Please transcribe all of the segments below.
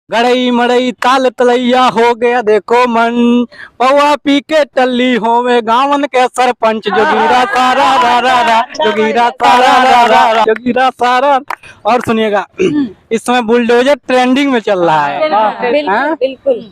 गड़ई मड़ई ताल तलैया हो गया देखो मन, पौआ पी के टल्ली होवे गावन के सरपंच, जोगीरा सारा रा रा रा, जोगीरा सारा रा रा रा, जोगीरा सारा। और सुनिएगा, इस समय बुलडोजर ट्रेंडिंग में चल रहा है। बिल्कुल बिल्कुल।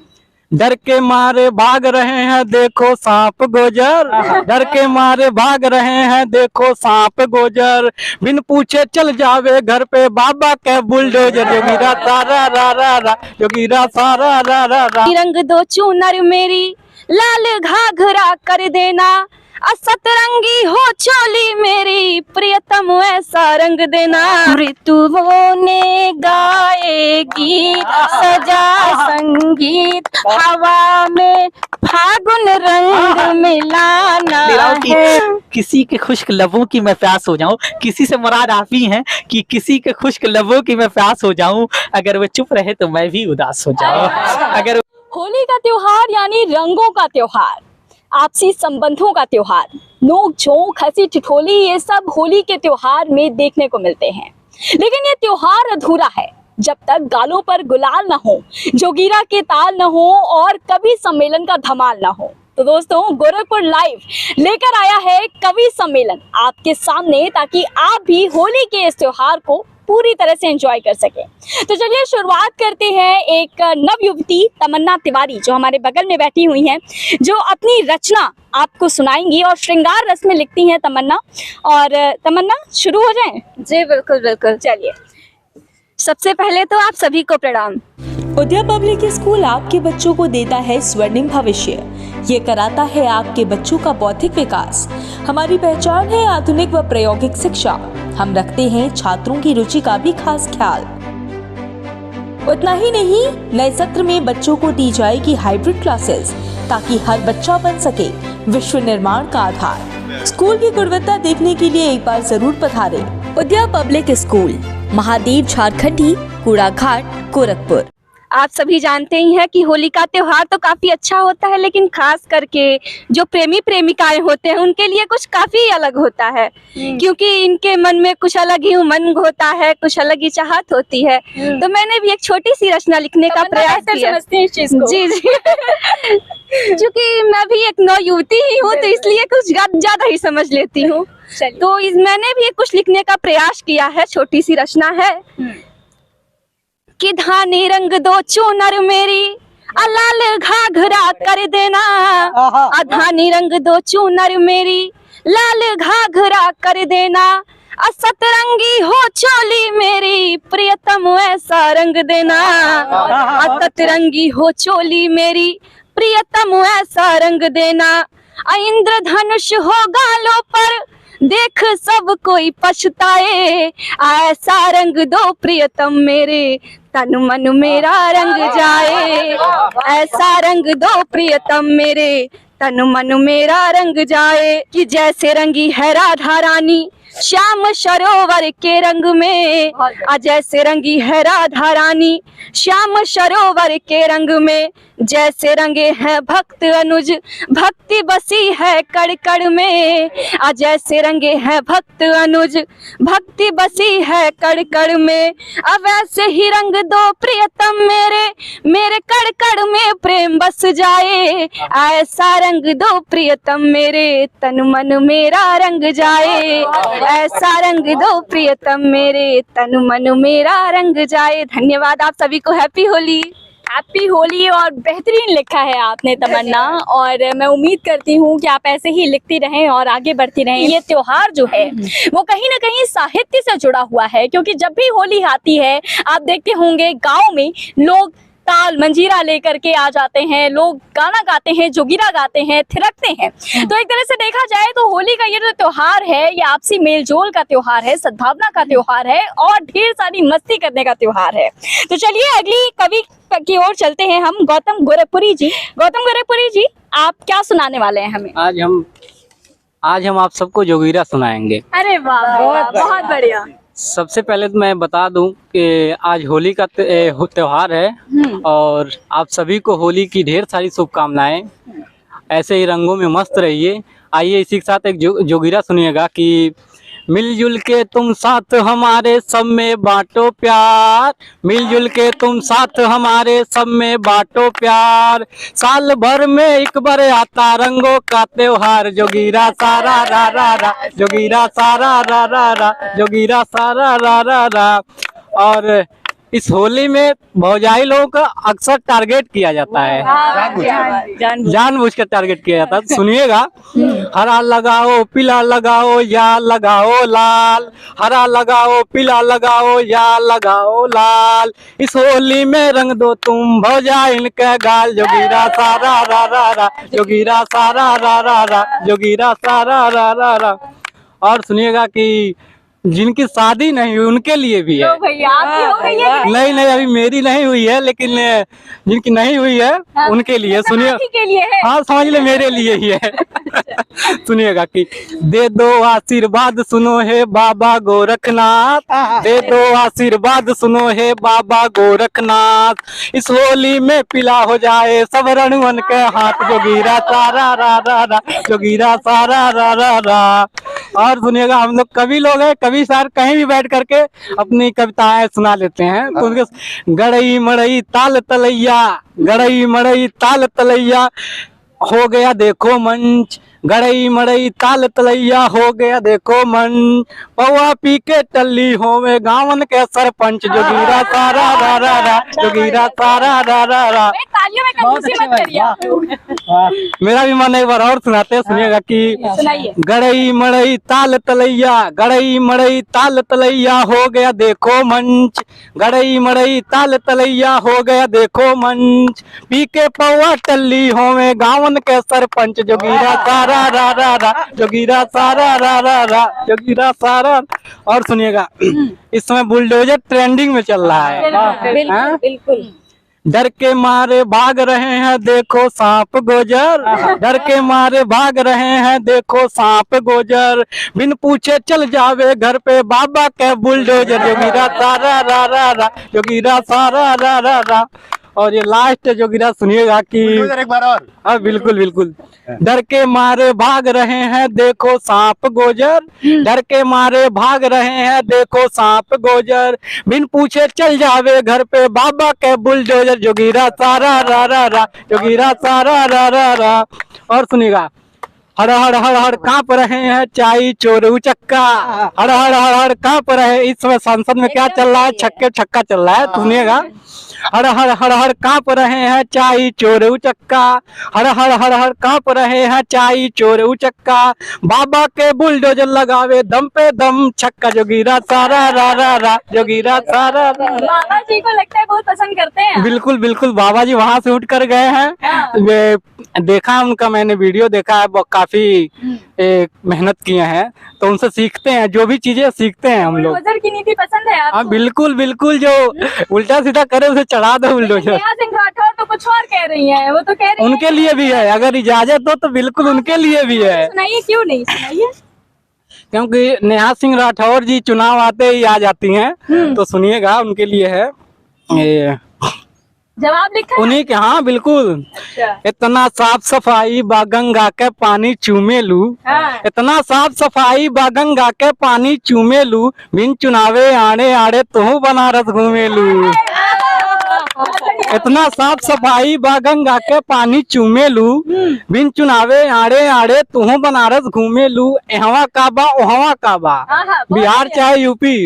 डर के मारे भाग रहे हैं देखो सांप गोजर, डर के मारे भाग रहे हैं देखो सांप गोजर, बिन पूछे चल जावे घर पे बाबा के बुलडोजर, जोगीरा सारा रा रा रा, जोगीरा सारा रा रा रा। रंग दो चूनर मेरी लाल घाघरा कर देना, सतरंगी हो चोली मेरी प्रियतम ऐसा रंग देना, ऋतुओं ने गाएगी सजा संगीत, हवा में फागुन रंग मिलाना है। किसी के खुश्क लबों की मैं प्यास हो जाऊं, किसी से मुराद आप ही हैं कि किसी के खुश्क लबों की मैं प्यास हो जाऊं, अगर वो चुप रहे तो मैं भी उदास हो जाऊं। अगर होली का त्योहार यानी रंगों का त्योहार, आपसी संबंधों का त्योहार, नोक झोंक हंसी ठिठोली, ये सब होली के त्योहार में देखने को मिलते हैं। लेकिन ये त्योहार अधूरा है जब तक गालों पर गुलाल न हो, जोगीरा के ताल न हो और कवि सम्मेलन का धमाल न हो। तो दोस्तों, गोरखपुर लाइव लेकर आया है कवि सम्मेलन आपके सामने, ताकि आप भी होली के इस त्योहार को पूरी तरह से एंजॉय कर सके। तो चलिए शुरुआत करते हैं एक नव युवती तमन्ना तिवारी जो हमारे बगल में बैठी हुई हैं, जो अपनी रचना आपको सुनाएंगी और श्रृंगार रस में लिखती हैं तमन्ना। और तमन्ना, शुरू हो जाएं? जी बिल्कुल बिल्कुल। चलिए, सबसे पहले तो आप सभी को प्रणाम। उदया पब्लिक स्कूल आपके बच्चों को देता है स्वर्णिम भविष्य। ये कराता है आपके बच्चों का बौद्धिक विकास। हमारी पहचान है आधुनिक व प्रायोगिक शिक्षा। हम रखते हैं छात्रों की रुचि का भी खास ख्याल। उतना ही नहीं, नए सत्र में बच्चों को दी जाएगी हाइब्रिड क्लासेस, ताकि हर बच्चा बन सके विश्व निर्माण का आधार। स्कूल की गुणवत्ता देखने के लिए एक बार जरूर पधारें। उदया पब्लिक स्कूल, महादेव झारखंडी, कूड़ा घाट, गोरखपुर। आप सभी जानते ही हैं कि होली का त्योहार तो काफी अच्छा होता है, लेकिन खास करके जो प्रेमी प्रेमिकाएं होते हैं उनके लिए कुछ काफी अलग होता है, क्योंकि इनके मन में कुछ अलग ही उमंग होता है, कुछ अलग ही चाहत होती है। तो मैंने भी एक छोटी सी रचना लिखने का प्रयास किया। समझते हैं इस चीज को? जी जी। क्योंकि मैं भी एक नौ युवती ही हूँ, तो इसलिए कुछ ज्यादा ही समझ लेती हूँ। तो मैंने भी कुछ लिखने का प्रयास किया है, छोटी सी रचना है कि धानी रंग दो चूनर मेरी लाल घाघरा कर देना, धानी रंग दो चूनर मेरी लाल घाघरा कर देना, सतरंगी हो चोली मेरी प्रियतम ऐसा रंग देना, सतरंगी हो चोली मेरी प्रियतम ऐसा रंग देना, इंद्रधनुष हो गालों पर देख सब कोई पछताए, ऐसा रंग दो प्रियतम मेरे तन मन मेरा रंग जाए, ऐसा रंग दो प्रियतम मेरे तन मन मेरा रंग जाए, कि जैसे रंगी है राधा रानी श्याम सरोवर के रंग में, जैसे रंगी है राधा रानी श्याम सरोवर के रंग में, जैसे रंगे हैं भक्त अनुज भक्ति बसी है कड़ कड़ में, जैसे रंगे हैं भक्त अनुज भक्ति बसी है कड़ कड़ में, अब ऐसे ही रंग दो प्रियतम मेरे मेरे कड़ कड़ में प्रेम बस जाए, ऐसा रंग दो प्रियतम मेरे तन मन मेरा रंग जाए, ऐसा रंग दो प्रियतम मेरे तन मन मेरा रंग जाए। धन्यवाद आप सभी को। हैप्पी होली। हैप्पी होली। और बेहतरीन लिखा है आपने तमन्ना, और मैं उम्मीद करती हूँ कि आप ऐसे ही लिखती रहें और आगे बढ़ती रहें। ये त्योहार जो है वो कहीं ना कहीं साहित्य से जुड़ा हुआ है, क्योंकि जब भी होली आती है आप देखते होंगे गाँव में लोग ताल मंजीरा लेकर के आ जाते हैं, लोग गाना गाते हैं, जोगीरा गाते हैं, थिरकते हैं। तो एक तरह से देखा जाए तो होली का ये जो त्योहार है ये आपसी मेलजोल का त्योहार है, सद्भावना का त्योहार है और ढेर सारी मस्ती करने का त्योहार है। तो चलिए अगली कवि की ओर चलते हैं हम। गौतम गोरखपुरी जी, गौतम गोरखपुरी जी, आप क्या सुनाने वाले हैं हमें? आज हम आप सबको जोगीरा सुनाएंगे। अरे वाह, बहुत बढ़िया। सबसे पहले तो मैं बता दूं कि आज होली का त्योहार है और आप सभी को होली की ढेर सारी शुभकामनाएं। ऐसे ही रंगों में मस्त रहिए। आइए इसी के साथ एक जोगीरा सुनिएगा कि मिलजुल के तुम साथ हमारे सब में बांटो प्यार, मिलजुल के तुम साथ हमारे सब में बांटो प्यार। साल भर में एक बार आता रंगों का त्योहार, जोगीरा सारा रा रा रा, जोगीरा सारा रा रा रा, जोगीरा सारा रा रा रा। और इस होली में भौजाई लोगों का अक्सर टारगेट किया जाता है, जानबूझ कर टारगेट किया जाता है। सुनिएगा, हरा लगाओ पीला लगाओ या लगाओ लाल, हरा लगाओ पीला लगाओ या लगाओ लाल। इस होली में रंग दो तुम भौजाइन के गाल, जोगीरा सारा रा रा रा, जोगीरा सारा रा रा रा, जोगीरा सारा रा रा रा। और सुनिएगा कि जिनकी शादी नहीं हुई उनके लिए भी है। भैया आपकी हो गई है? नहीं नहीं, अभी मेरी नहीं हुई है, लेकिन जिनकी नहीं हुई है उनके लिए सुनिए। के लिए है? हाँ समझ ले, मेरे लिए ही है। सुनिएगा कि दे दो आशीर्वाद सुनो है बाबा गोरखनाथ, दे दो आशीर्वाद सुनो है बाबा गोरखनाथ। इस होली में पिला हो जाए सब रणवन के हाथ, जोगीरा सारा रा रा रा, जोगीरा सारा रा रा रा। और सुनिएगा, हम लोग कवि लोग हैं, कवि सार कहीं भी बैठ करके अपनी कविताएं सुना लेते हैं। तो उनके गड़ई मड़ई ताल तलैया, गड़ई मड़ई ताल तलैया हो गया देखो मंच, गड़ई मड़ई ताल तलैया हो गया देखो मन। पौआ पी के टल्ली होवे गावन के सरपंच, जोगीरा सारा रा रा रा, जोगीरा सारा रा रा रा। तालियों में कंजूसी मत करिए। मेरा भी मन एक बार और सुनाते हैं, सुनिएगा कि सुनाइए। गड़ई मड़ई ताल तलैया, गड़ई मड़ई ताल तलैया हो गया देखो मंच, गड़ई मड़ई ताल तलैया हो गया देखो मंच। पी के पौआ टल्ली होवे गावन के सरपंच, जोगीरा सारा रा रा रा, जोगीरा सारा रा रा रा, जोगीरा सारा। और सुनिएगा, इस समय बुलडोजर ट्रेंडिंग में चल रहा है। हाँ? बिल्कुल। डर के मारे भाग रहे हैं देखो सांप गोजर, डर के मारे भाग रहे हैं देखो सांप गोजर। बिन पूछे चल जावे घर पे बाबा के बुलडोजर, जोगीरा सारा रा रा रा, जोगीरा सारा रा रा रा। और ये लास्ट जोगीरा सुनिएगा कि एक बार और। हाँ बिल्कुल बिल्कुल। डर के मारे भाग रहे हैं देखो सांप गोजर, डर के मारे भाग रहे हैं देखो सांप गोजर। बिन पूछे चल जावे घर पे बाबा के बुलडोजर, जोगीरा सारा रा रा रा, जोगीरा सारा रा रा रा। और सुनिएगा, हर हर हर हर कांप रहे हैं चाई चोर उचक्का, हर हर हर हर कांप रहे। इस समय संसद में क्या चल रहा है, छक्के छक्का चल रहा है। सुनिएगा, हर हर हर हर कांप रहे हैं चाई चोर उचक्का, हर हर हर हर कांप रहे हैं चाई चोर उचक्का। बाबा के बुलडोजर लगावे दम पे दम छक्का, जोगीरा सारा रा रा रा, जोगीरा सारा रा रा। बाबा जी को लगता है बहुत पसंद करते हैं। बिल्कुल बिल्कुल, बाबा जी वहाँ से उठ कर गए हैं। वे देखा उनका, मैंने वीडियो देखा है, वो काफी मेहनत किए हैं, तो उनसे सीखते हैं, जो भी चीजें सीखते हैं हम लोग। बुलडोजर की नीति पसंद है आपको? हाँ बिल्कुल बिल्कुल, जो उल्टा सीधा करे उसे चढ़ा दो बुलडोजर। नेहा सिंह राठौर तो कुछ और कह रही हैं, वो तो कह रही उनके लिए भी है, अगर इजाजत हो तो बिल्कुल उनके लिए भी है। सुनाइए, क्यों नहीं सुनाइए। क्योंकि नेहा सिंह राठौर जी चुनाव आते ही आ जाती हैं, तो सुनिएगा उनके लिए है ये जवाब लिखा है? उन्हीं के। हाँ बिल्कुल। इतना साफ सफाई बा गंगा के पानी चूमे लू, इतना साफ सफाई बा गंगा के पानी चूमे लू। बिन चुनावे आड़े आड़े तू बनारस घूमे लू, इतना साफ सफाई बा गंगा के पानी चूमे लू। बिन चुनावे आड़े आड़े तू बनारस घूमे लू। यहाँ का बा ओहवा का बा, बिहार चाहे यूपी,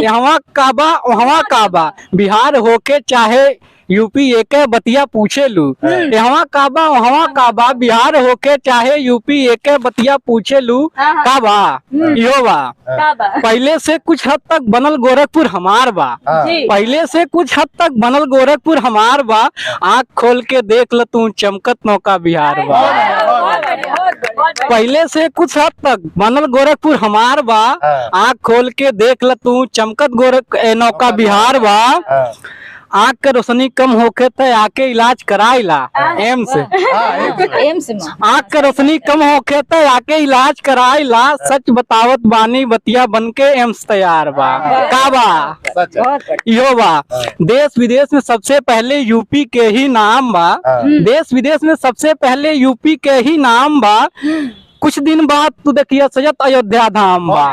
यहाँ का बा ओहवा का बा। बिहार होके चाहे यूपी एक बतिया पूछे लू। यहाँ काबा वहाँ काबा, बिहार होके चाहे यूपी एक बतिया पूछे लू। काबा यो बा, पहले से कुछ हद तक बनल गोरखपुर हमार बा, पहले से कुछ हद तक बनल गोरखपुर हमार बा। आँख खोल के देख ल तू चमकत नौका बिहार बा। पहले से कुछ हद तक बनल गोरखपुर हमार बा। आँख खोल के देख ल तू चमकत नौका बिहार बा। आँख के रोशनी कम होके तो आके इलाज कराइला एम्स में। आँख के रोशनी कम होके तो आके इलाज कराइला। सच बतावत बानी बतिया बन के एम्स तैयार बा। का बा यो बा, देश विदेश में सबसे पहले यूपी के ही नाम बा। देश विदेश में सबसे पहले यूपी के ही नाम बा। कुछ दिन बाद तू देखिए सजत अयोध्या धाम बा,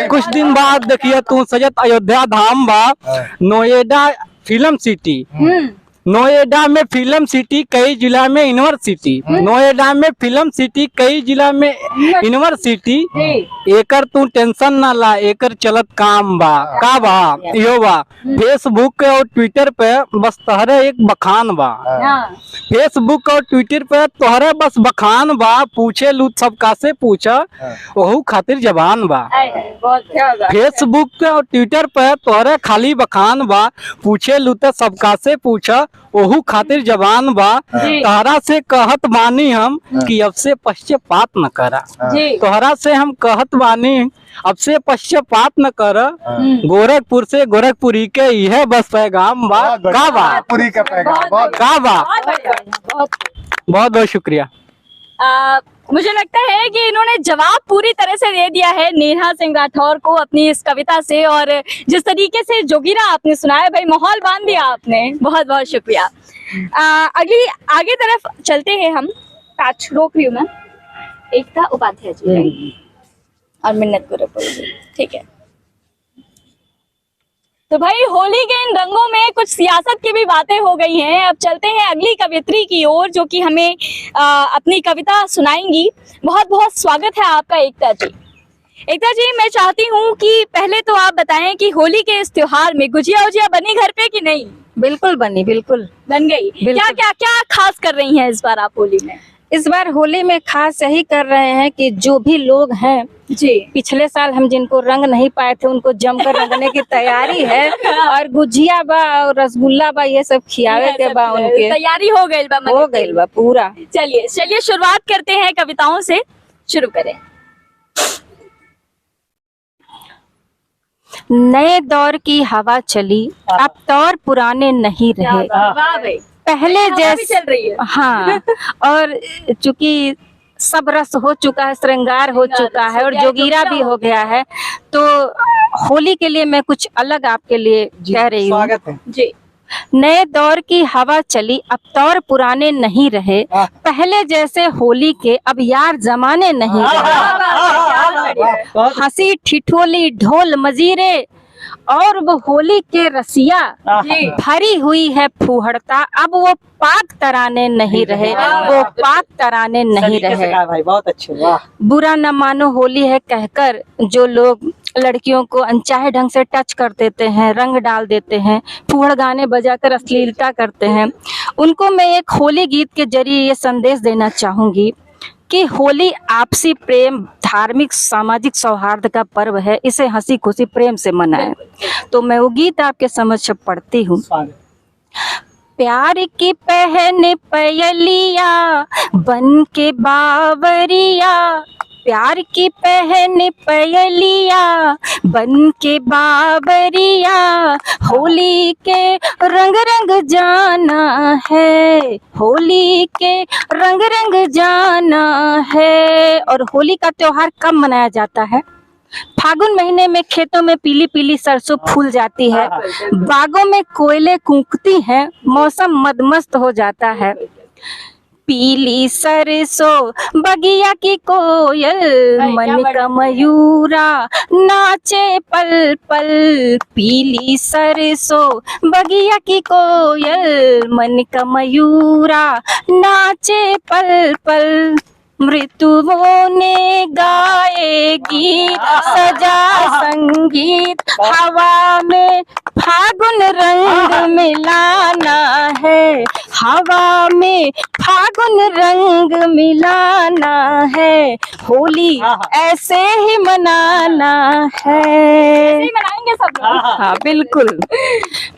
कुछ दिन बाद देखिए तू सजत अयोध्या धाम बा। नोएडा फिल्म सिटी, नोएडा में फिल्म सिटी, कई जिला में यूनिवर्सिटी। नोएडा में फिल्म सिटी, कई जिला में यूनिवर्सिटी। एकर तू टेंशन ना ला, एकर चलत काम बा। का बा यो बा, फेसबुक और ट्विटर पे बस तहरे एक बखान बा। फेसबुक और ट्विटर पे तोहरे बस बखान बा। पूछे लू सबका से पूछा, वहू खातिर जबान बा। फेसबुक और ट्विटर पे तोहरे खाली बखान बा। पूछे लू तो सबका से पूछा, ओहू खातिर जबान बा। तोहरा से कहत बानी हम कि अब से पश्चाताप न करा। तोहरा से हम कहत बानी अब से पश्चाताप न कर। गोरखपुर से गोरखपुरी के यह बस पैगाम बा। का बा पूरी का पैगाम का बा। बहुत बहुत शुक्रिया। मुझे लगता है कि इन्होंने जवाब पूरी तरह से दे दिया है नेहा सिंह राठौर को अपनी इस कविता से, और जिस तरीके से जोगीरा आपने सुनाया, भाई माहौल बांध दिया आपने। बहुत बहुत शुक्रिया। अगली आगे तरफ चलते हैं हम। काच रोक रही हूँ मैं। एकता उपाध्याय जी और मिन्नत गुरुपुर जी, ठीक है। तो भाई होली के इन रंगों में कुछ सियासत की भी बातें हो गई हैं। अब चलते हैं अगली कवियत्री की ओर, जो कि हमें अपनी कविता सुनाएंगी। बहुत बहुत स्वागत है आपका एकता जी। एकता जी, मैं चाहती हूँ कि पहले तो आप बताएं कि होली के इस त्योहार में गुजिया उजिया बनी घर पे कि नहीं? बिल्कुल बनी, बिल्कुल बन गई। क्या क्या क्या खास कर रही हैं इस बार आप होली में? इस बार होली में खास यही कर रहे हैं कि जो भी लोग हैं जी, पिछले साल हम जिनको रंग नहीं पाए थे उनको जमकर रंगने की तैयारी है। और गुजिया बा और रसगुल्ला बा, ये सब खियावे के बा, उनके तैयारी हो गई बा? हो गई बा पूरा। चलिए चलिए शुरुआत करते हैं कविताओं से। शुरू करें। नए दौर की हवा चली, अब दौर पुराने नहीं रहे। वाह भाई, पहले जैसे चल रही है। हाँ, और चूंकि सब रस हो चुका है, श्रृंगार हो चुका है और जोगीरा भी हो गया है, तो होली के लिए मैं कुछ अलग आपके लिए कह रही हूँ। स्वागत है जी। नए दौर की हवा चली, अब दौर पुराने नहीं रहे। पहले जैसे होली के अब यार जमाने नहीं रहे। हंसी ठिठोली ढोल मजीरे और वो होली के रसिया, भरी हुई है फूहड़ता, अब वो पाक तराने नहीं रहे। वो पाक तराने नहीं रहे। भाई बहुत अच्छे, वाह। बुरा न मानो होली है कहकर जो लोग लड़कियों को अनचाहे ढंग से टच कर देते हैं, रंग डाल देते हैं, फूहड़ गाने बजाकर अश्लीलता करते हैं, उनको मैं एक होली गीत के जरिए ये संदेश देना चाहूंगी कि होली आपसी प्रेम, धार्मिक सामाजिक सौहार्द का पर्व है। इसे हंसी खुशी प्रेम से मनाएं। तो मैं वो गीत आपके समक्ष पढ़ती हूँ। प्यार की पहन पयलिया बन के बावरिया, प्यार की पहन पयलिया बन के बावरिया, होली के रंग रंग जाना है, होली के रंग रंग जाना है। और होली का त्योहार कब मनाया जाता है? फागुन महीने में खेतों में पीली पीली सरसों फूल जाती है, बागों में कोयले कूकती हैं, मौसम मदमस्त हो जाता है। पीली सरसों बगिया की कोयल, मन का मयूरा नाचे पल पल। पीली सरसों बगिया की कोयल, मन का मयूरा नाचे पल पल। मृत्युओं ने गाए गीत, सजा संगीत, हवा में फागुन रंग मिलाना है, हवा में फागुन रंग मिलाना है, होली ऐसे ही मनाना है। ऐसे ही मनाएंगे सब लोग। हाँ बिल्कुल।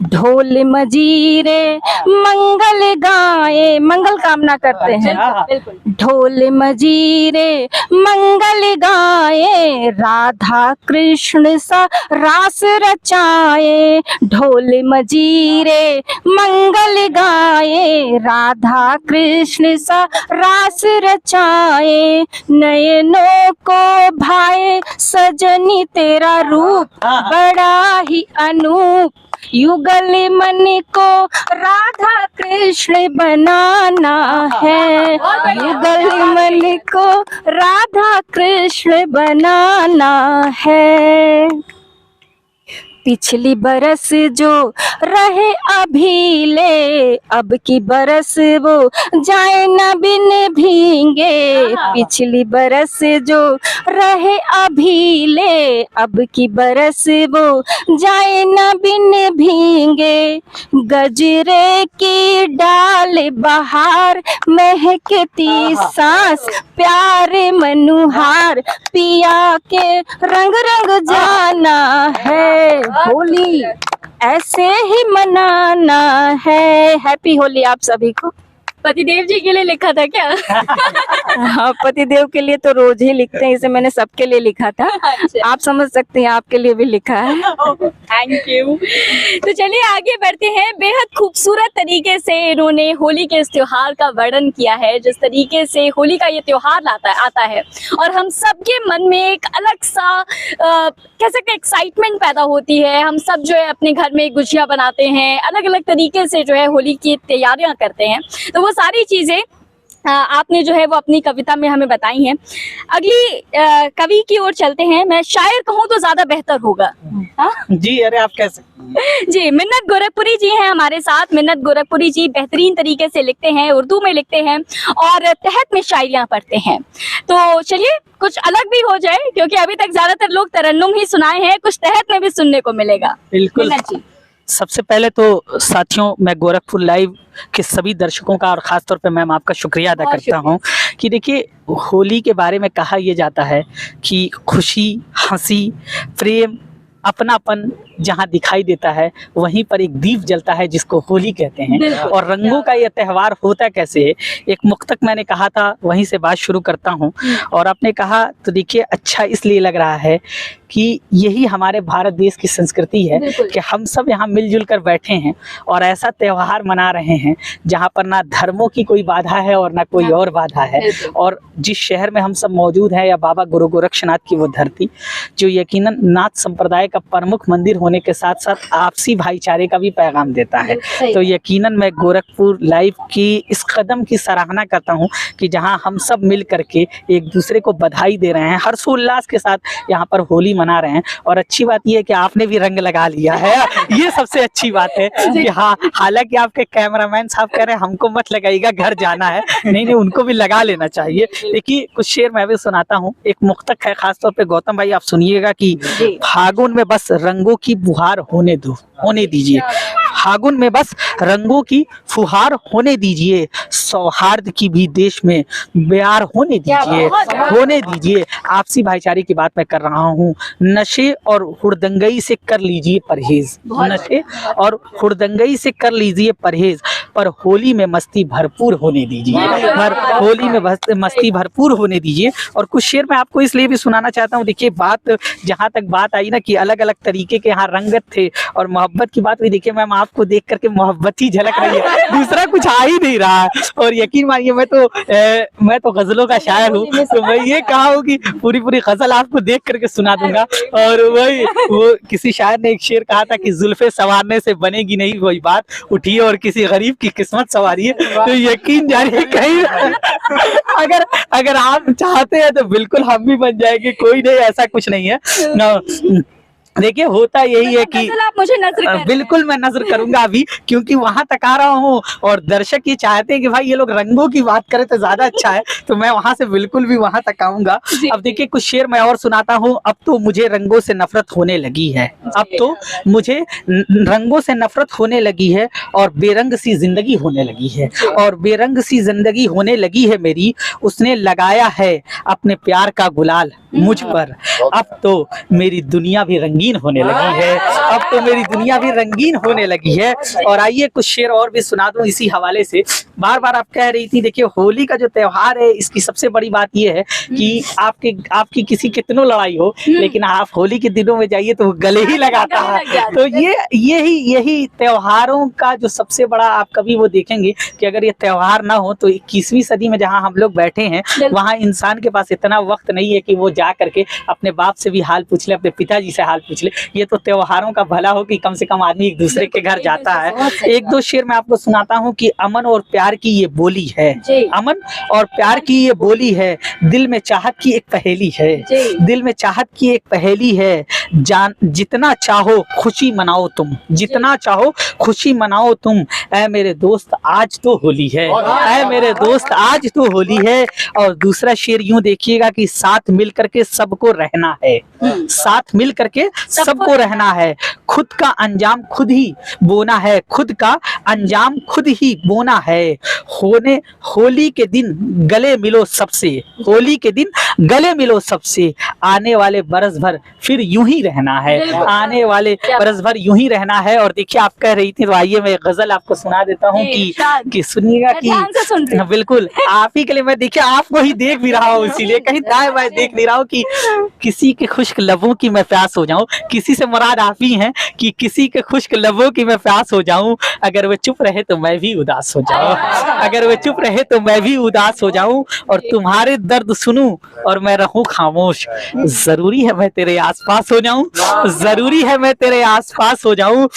ढोल मजीरे मंगल गाए, मंगल कामना करते हैं। ढोल मजीरे मंगल गाए, राधा कृष्ण सा रास रचाए। ढोल मजीरे मंगल गाए, राधा कृष्ण सा रास रचाए। नयनों को भाए सजनी तेरा रूप, बड़ा ही अनूप, युगल मन को राधा कृष्ण बनाना है, युगल मन को राधा कृष्ण बनाना है। पिछली बरस जो रहे अभी ले, अब की बरस वो जाए न बिन भींगे। पिछली बरस जो रहे अभी ले, अब की बरस वो जाए न बिन भींगे। गजरे की डाल बहार महकती सांस प्यारे मनुहार, पिया के रंग रंग जाना है। होली ऐसे ही मनाना है। हैप्पी होली आप सभी को। पतिदेव जी के लिए लिखा था क्या? हाँ, पतिदेव के लिए तो रोज ही लिखते हैं, इसे मैंने सबके लिए लिखा था। आप समझ सकते हैं आपके लिए भी लिखा है। Thank you. तो चलिए आगे बढ़ते हैं। बेहद खूबसूरत तरीके से इन्होंने होली के इस त्योहार का वर्णन किया है। जिस तरीके से होली का ये त्योहार आता है और हम सबके मन में एक अलग सा कह सकते हैं एक्साइटमेंट पैदा होती है। हम सब जो है अपने घर में गुजिया बनाते हैं, अलग अलग तरीके से जो है होली की तैयारियां करते हैं। तो वो सारी चीजें आपने जो है वो अपनी कविता में हमें बताई हैं। अगली कवि की ओर चलते हैं। मैं शायर कहूँ तो ज्यादा बेहतर होगा। जी, अरे आप कैसे? जी, मिन्नत गोरखपुरी जी हैं हमारे साथ। मिन्नत गोरखपुरी जी बेहतरीन तरीके से लिखते हैं, उर्दू में लिखते हैं और तहत में शायरियां पढ़ते हैं। तो चलिए कुछ अलग भी हो जाए, क्योंकि अभी तक ज्यादातर लोग तरन्नुम ही सुनाए हैं, कुछ तहत में भी सुनने को मिलेगा। बिल्कुल। मिन्नत जी। सबसे पहले तो साथियों, मैं गोरखपुर लाइव के सभी दर्शकों का और खास तौर पे मैम आपका शुक्रिया अदा करता हूँ कि देखिए, होली के बारे में कहा यह जाता है कि खुशी, हंसी, प्रेम, अपनापन जहाँ दिखाई देता है वहीं पर एक दीप जलता है जिसको होली कहते हैं। और रंगों का यह त्यौहार होता कैसे है, एक मुक्तक मैंने कहा था, वहीं से बात शुरू करता हूँ। और आपने कहा तो देखिए, अच्छा इसलिए लग रहा है कि यही हमारे भारत देश की संस्कृति है कि हम सब यहाँ मिलजुल कर बैठे हैं और ऐसा त्यौहार मना रहे हैं जहाँ पर ना धर्मों की कोई बाधा है और ना कोई और बाधा है। और जिस शहर में हम सब मौजूद हैं, या बाबा गुरु गोरक्षनाथ की वो धरती, जो यकीनन नाथ संप्रदाय का प्रमुख मंदिर होने के साथ साथ आपसी भाईचारे का भी पैगाम देता है, तो यकीनन मैं गोरखपुर लाइव की इस कदम की सराहना करता हूँ कि जहाँ हम सब मिल करके एक दूसरे को बधाई दे रहे हैं, हर्षोल्लास के साथ यहाँ पर होली मना रहे हैं। और अच्छी बात यह है कि आपने भी रंग लगा लिया है, ये सबसे अच्छी बात है कि हाँ, हालांकि आपके कैमरामैन साहब कह रहे हैं हमको मत लगाइएगा, घर जाना है। नहीं, उनको भी लगा लेना चाहिए। देखिए, कुछ शेर मैं भी सुनाता हूँ। एक मुक्तक है, खासतौर पे गौतम भाई आप सुनिएगा कि फागुन में बस रंगों की फुहार होने दीजिए, फागुन में बस रंगों की फुहार होने दीजिए, सौहार्द की भी देश में बयार होने दीजिए। आपसी भाईचारे की बात मैं कर रहा हूँ। नशे और हुड़दंगई से कर लीजिए परहेज, नशे और हुड़दंगई से कर लीजिए परहेज, पर होली में मस्ती भरपूर होने दीजिए, होली में मस्ती भरपूर होने दीजिए। और कुछ शेर मैं आपको इसलिए भी सुनाना चाहता हूँ। देखिए, बात जहाँ तक बात आई ना कि अलग अलग तरीके के यहाँ रंगत थे और मोहब्बत की बात हुई, देखिए मैम आपको देख करके मोहब्बत ही झलक रही है, दूसरा कुछ आ ही नहीं रहा है। और यकीन मानिए, मैं तो गजलों का शायर हूँ, तो मैं ये कहा हूँ कि पूरी गजल आपको देख करके सुना दूंगा। और वो किसी शायर ने एक शेर कहा था कि जुल्फे संवारने से बनेगी नहीं वही बात, उठिए और किसी गरीब की किस्मत संवारिए। तो यकीन जानिए कहीं अगर आप चाहते हैं तो बिल्कुल हम भी बन जाएंगे, कोई नहीं, ऐसा कुछ नहीं है। देखिए, होता यही है कि आप मुझे नजर बिल्कुल मैं नजर करूंगा अभी, क्योंकि वहां तक आ रहा हूँ और दर्शक ये चाहते हैं कि भाई ये लोग रंगों की बात करें तो ज्यादा अच्छा है, तो मैं वहां से बिल्कुल भी वहां तक आऊंगा। अब देखिए, कुछ शेर मैं और सुनाता हूँ। अब तो मुझे रंगों से नफरत होने लगी है, अब तो मुझे रंगों से नफरत होने लगी है और बेरंग सी जिंदगी होने लगी है, और बेरंग सी जिंदगी होने लगी है मेरी, उसने लगाया है अपने प्यार का गुलाल मुझ पर। अब तो मेरी दुनिया भी रंगीन होने लगी है, अब तो मेरी दुनिया भी रंगीन होने लगी है। और आइए कुछ शेर और भी सुना दूं इसी हवाले से। बार बार आप कह रही थी, देखिए होली का जो त्योहार है, इसकी सबसे बड़ी बात यह है कि आपकी किसी कितनों लड़ाई हो, लेकिन आप होली के दिनों में जाइए तो गले ही लगाता है। तो यही त्योहारों का जो सबसे बड़ा, आप कभी वो देखेंगे कि अगर ये त्योहार ना हो तो 21वीं सदी में जहाँ हम लोग बैठे हैं, वहाँ इंसान के पास इतना वक्त नहीं है कि वो जा करके अपने बाप से भी हाल पूछ ले, अपने पिताजी से हाल पूछ ले। ये तो त्योहारों का भला हो कि कम से कम आदमी एक दूसरे के घर जाता है। एक दो शेर मैं आपको सुनाता हूँ कि अमन और प्यार की ये बोली है, अमन और प्यार की ये बोली है, दिल में चाहत की एक पहेली है, दिल में चाहत की एक पहेली है, जान जितना चाहो खुशी मनाओ तुम, जितना चाहो खुशी मनाओ तुम, ऐ मेरे दोस्त आज तो होली है, ऐ मेरे दोस्त आज तो होली है। और दूसरा शेर यूं देखिएगा कि साथ मिल करके सबको रहना है, साथ मिल करके सबको रहना है, खुद का अंजाम खुद ही बोना है, खुद का अंजाम खुद ही बोना है। होली के दिन गले मिलो सबसे, होली के दिन गले मिलो सबसे, आने वाले बरस भर फिर यूं ही रहना है, आने वाले बरस भर यूं ही रहना है। और देखिए आप कह रही थी तो आइए मैं गजल आपको सुना देता हूँ कि सुनिएगा कि बिल्कुल आप ही के लिए, मैं देखिए आपको ही देख भी रहा हूँ, इसीलिए कहीं दाएं बाएं देख नहीं रहा हूँ कि किसी के खुश्क लबों की मैं प्यास हो जाऊं, किसी से मुराद आप ही हैं कि किसी के खुश्क लबों की मैं प्यास हो जाऊं, अगर वो चुप रहे तो मैं भी उदास हो जाऊं, अगर वो चुप रहे तो मैं भी उदास हो जाऊं, और तुम्हारे दर्द सुनूं और मैं रहूं खामोश, जरूरी है मैं तेरे आसपास हो जाऊं, जरूरी है मैं तेरे आसपास हो जाऊं,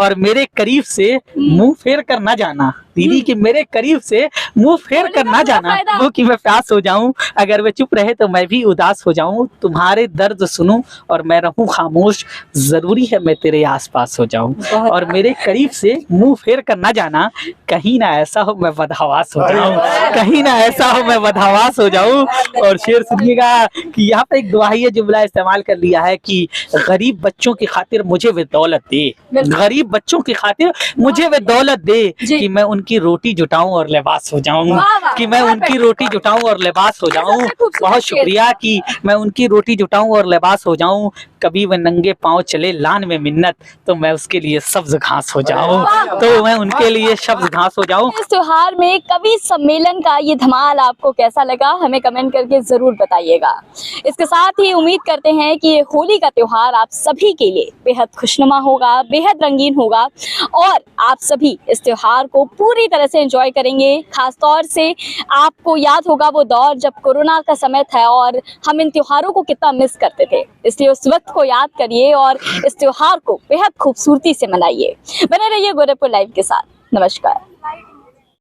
और मेरे करीब से मुंह फेर कर ना जाना, दीदी कि मेरे करीब से मुंह फेर कर ना जाना, वो कि मैं प्यास हो जाऊं, अगर वे चुप रहे तो मैं भी उदास हो जाऊं, तुम्हारे दर्द सुनूं और मैं रहूं खामोश, जरूरी है मैं तेरे आसपास हो जाऊं, और मेरे करीब से मुंह फेर कर ना जाना, कहीं ना ऐसा हो मैं बदहवास हो जाऊं, कहीं ना ऐसा हो मैं बदहवास हो जाऊं। और शेर सुनिएगा कि यहाँ पे एक दुआहिया जुमला इस्तेमाल कर लिया है कि गरीब बच्चों की खातिर मुझे वे दौलत दे, गरीब बच्चों की खातिर मुझे वे दौलत दे, कि मैं उनकी रोटी जुटाऊं और लिबास हो जाऊं, कि मैं उनकी रोटी जुटाऊं और लिबास हो जाऊं। बहुत शुक्रिया कि मैं उनकी रोटी जुटाऊं और लिबास हो जाऊं, कभी वह नंगे पांव चले लान में मिन्नत, तो मैं उसके लिए सब्ज घास हो जाऊं, तो मैं उनके लिए सब्ज घास हो जाऊं। इस त्योहार में कवि सम्मेलन का ये धमाल आपको कैसा लगा, हमें कमेंट करके जरूर बताइएगा। इसके साथ ही उम्मीद करते हैं कि होली का त्योहार आप सभी के लिए बेहद खुशनुमा होगा, बेहद रंगीन होगा, और आप सभी इस त्योहार को पूरी तरह से एंजॉय करेंगे। खास तौर से आपको याद होगा वो दौर जब कोरोना का समय था और हम इन त्योहारों को कितना मिस करते थे, इसलिए उस वक्त को याद करिए और इस त्योहार को बेहद खूबसूरती से मनाइए। बने रहिए गोरखपुर लाइव के साथ। नमस्कार।